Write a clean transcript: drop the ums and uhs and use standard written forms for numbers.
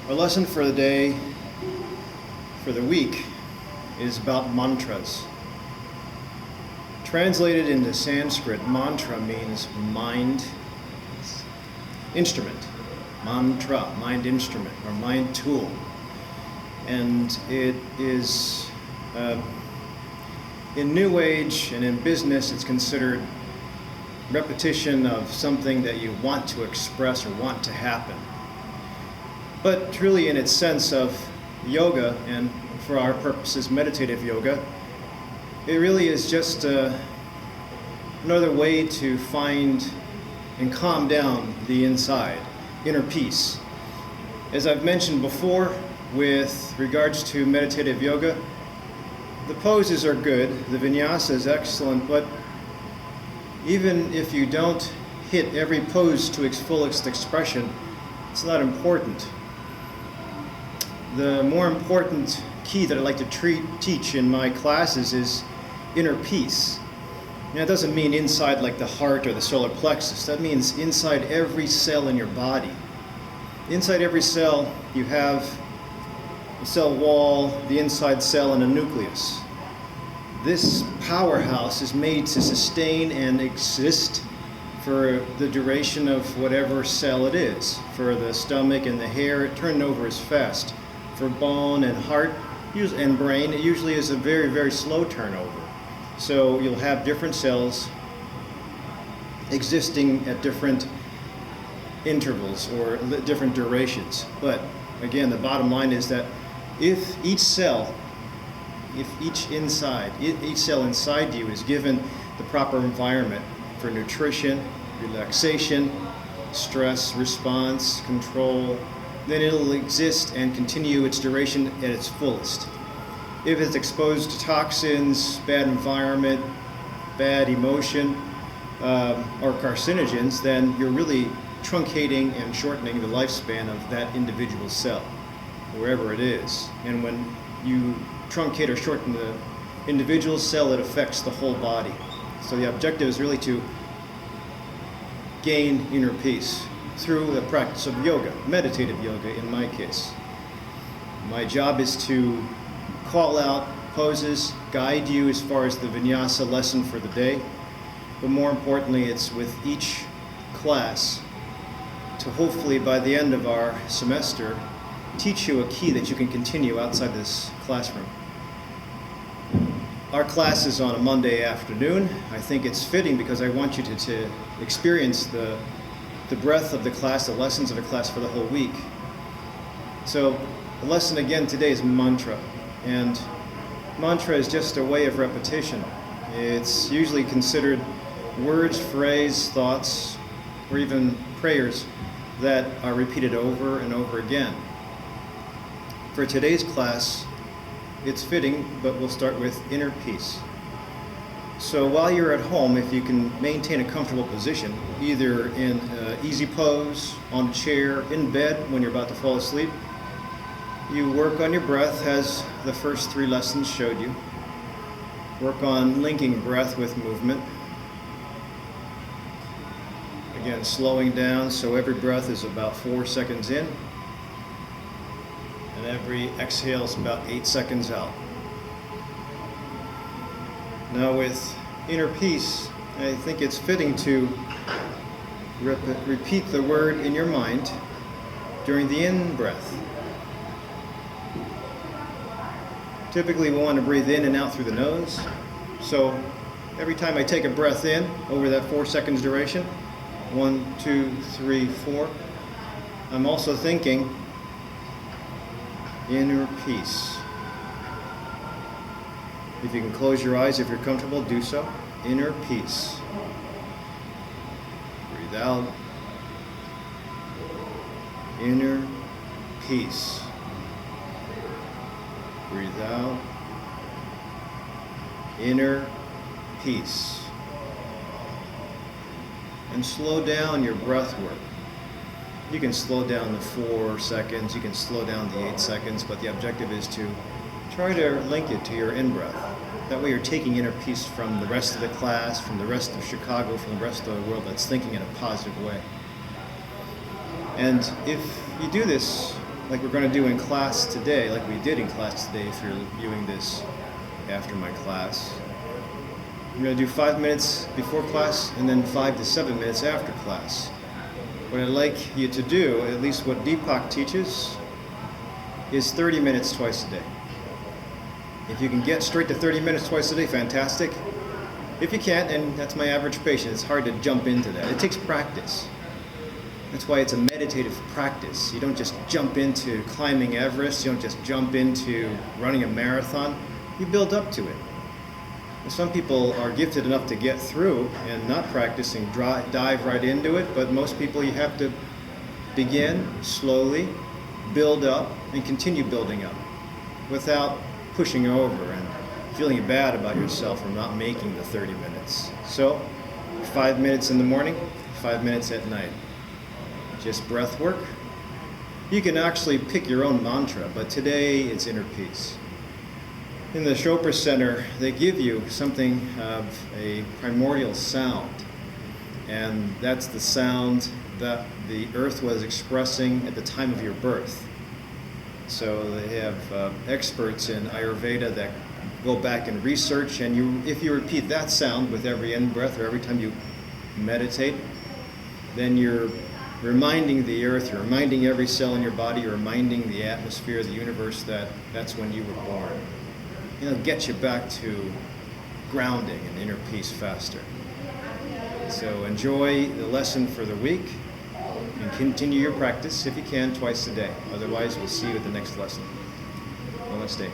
Our lesson for the day, for the week, is about mantras. Translated into Sanskrit, mantra means mind instrument. Mantra, mind instrument, or mind tool. And it is, in New Age and in business, it's considered repetition of something that you want to express or want to happen. But truly in its sense of yoga, and for our purposes meditative yoga, it really is just another way to find and calm down the inside, inner peace. As I've mentioned before, with regards to meditative yoga, the poses are good, the vinyasa is excellent, but even if you don't hit every pose to its fullest expression, it's not important. The more important key that I like to teach in my classes is inner peace. Now, it doesn't mean inside like the heart or the solar plexus. That means inside every cell in your body. Inside every cell, you have the cell wall, the inside cell, and a nucleus. This powerhouse is made to sustain and exist for the duration of whatever cell it is. For the stomach and the hair, it turned over as fast. For bone and heart and brain, it usually is a very, very slow turnover. So you'll have different cells existing at different intervals or different durations. But again, the bottom line is that if each cell inside you is given the proper environment for nutrition, relaxation, stress response, control, then it'll exist and continue its duration at its fullest. If it's exposed to toxins, bad environment, bad emotion, or carcinogens, then you're really truncating and shortening the lifespan of that individual cell, wherever it is. And when you truncate or shorten the individual cell, it affects the whole body. So the objective is really to gain inner peace through the practice of yoga, meditative yoga in my case. My job is to call out poses, guide you as far as the vinyasa lesson for the day, but more importantly, it's with each class to hopefully by the end of our semester teach you a key that you can continue outside this classroom. Our class is on a Monday afternoon. I think it's fitting because I want you to experience the breadth of the class, the lessons of the class for the whole week. So the lesson again today is mantra. And mantra is just a way of repetition. It's usually considered words, phrase, thoughts, or even prayers that are repeated over and over again. For today's class, it's fitting, but we'll start with inner peace. So while you're at home, if you can maintain a comfortable position, either in an easy pose, on a chair, in bed when you're about to fall asleep, you work on your breath as the first 3 lessons showed you. Work on linking breath with movement. Again, slowing down so every breath is about 4 seconds in, and every exhale is about 8 seconds out. Now with inner peace, I think it's fitting to repeat the word in your mind during the in-breath. Typically we want to breathe in and out through the nose. So every time I take a breath in over that 4 seconds duration, 1, 2, 3, 4, I'm also thinking inner peace. If you can close your eyes, if you're comfortable, do so. Inner peace. Breathe out. Inner peace. Breathe out. Inner peace. And slow down your breath work. You can slow down the 4 seconds, you can slow down the 8 seconds, but the objective is to try to link it to your in-breath. That way you're taking inner peace from the rest of the class, from the rest of Chicago, from the rest of the world that's thinking in a positive way. And if you do this like we're going to do in class today, like we did in class today if you're viewing this after my class. I'm going to do 5 minutes before class and then 5 to 7 minutes after class. What I'd like you to do, at least what Deepak teaches, is 30 minutes twice a day. If you can get straight to 30 minutes twice a day, fantastic. If you can't, and that's my average patient, it's hard to jump into that. It takes practice. That's why it's a meditative practice. You don't just jump into climbing Everest, you don't just jump into running a marathon. You build up to it. Some people are gifted enough to get through and not practice and dive right into it, but most people you have to begin slowly, build up, and continue building up without pushing over and feeling bad about yourself for not making the 30 minutes. So, 5 minutes in the morning, 5 minutes at night. Just breath work. You can actually pick your own mantra, but today it's inner peace. In the Chopra Center, they give you something of a primordial sound, and that's the sound that the earth was expressing at the time of your birth. So they have experts in Ayurveda that go back and research, and if you repeat that sound with every in-breath or every time you meditate, then you're reminding the earth, you're reminding every cell in your body, you're reminding the atmosphere, the universe that's when you were born. It'll get you back to grounding and inner peace faster. So enjoy the lesson for the week and continue your practice if you can twice a day. Otherwise, we'll see you at the next lesson. Namaste.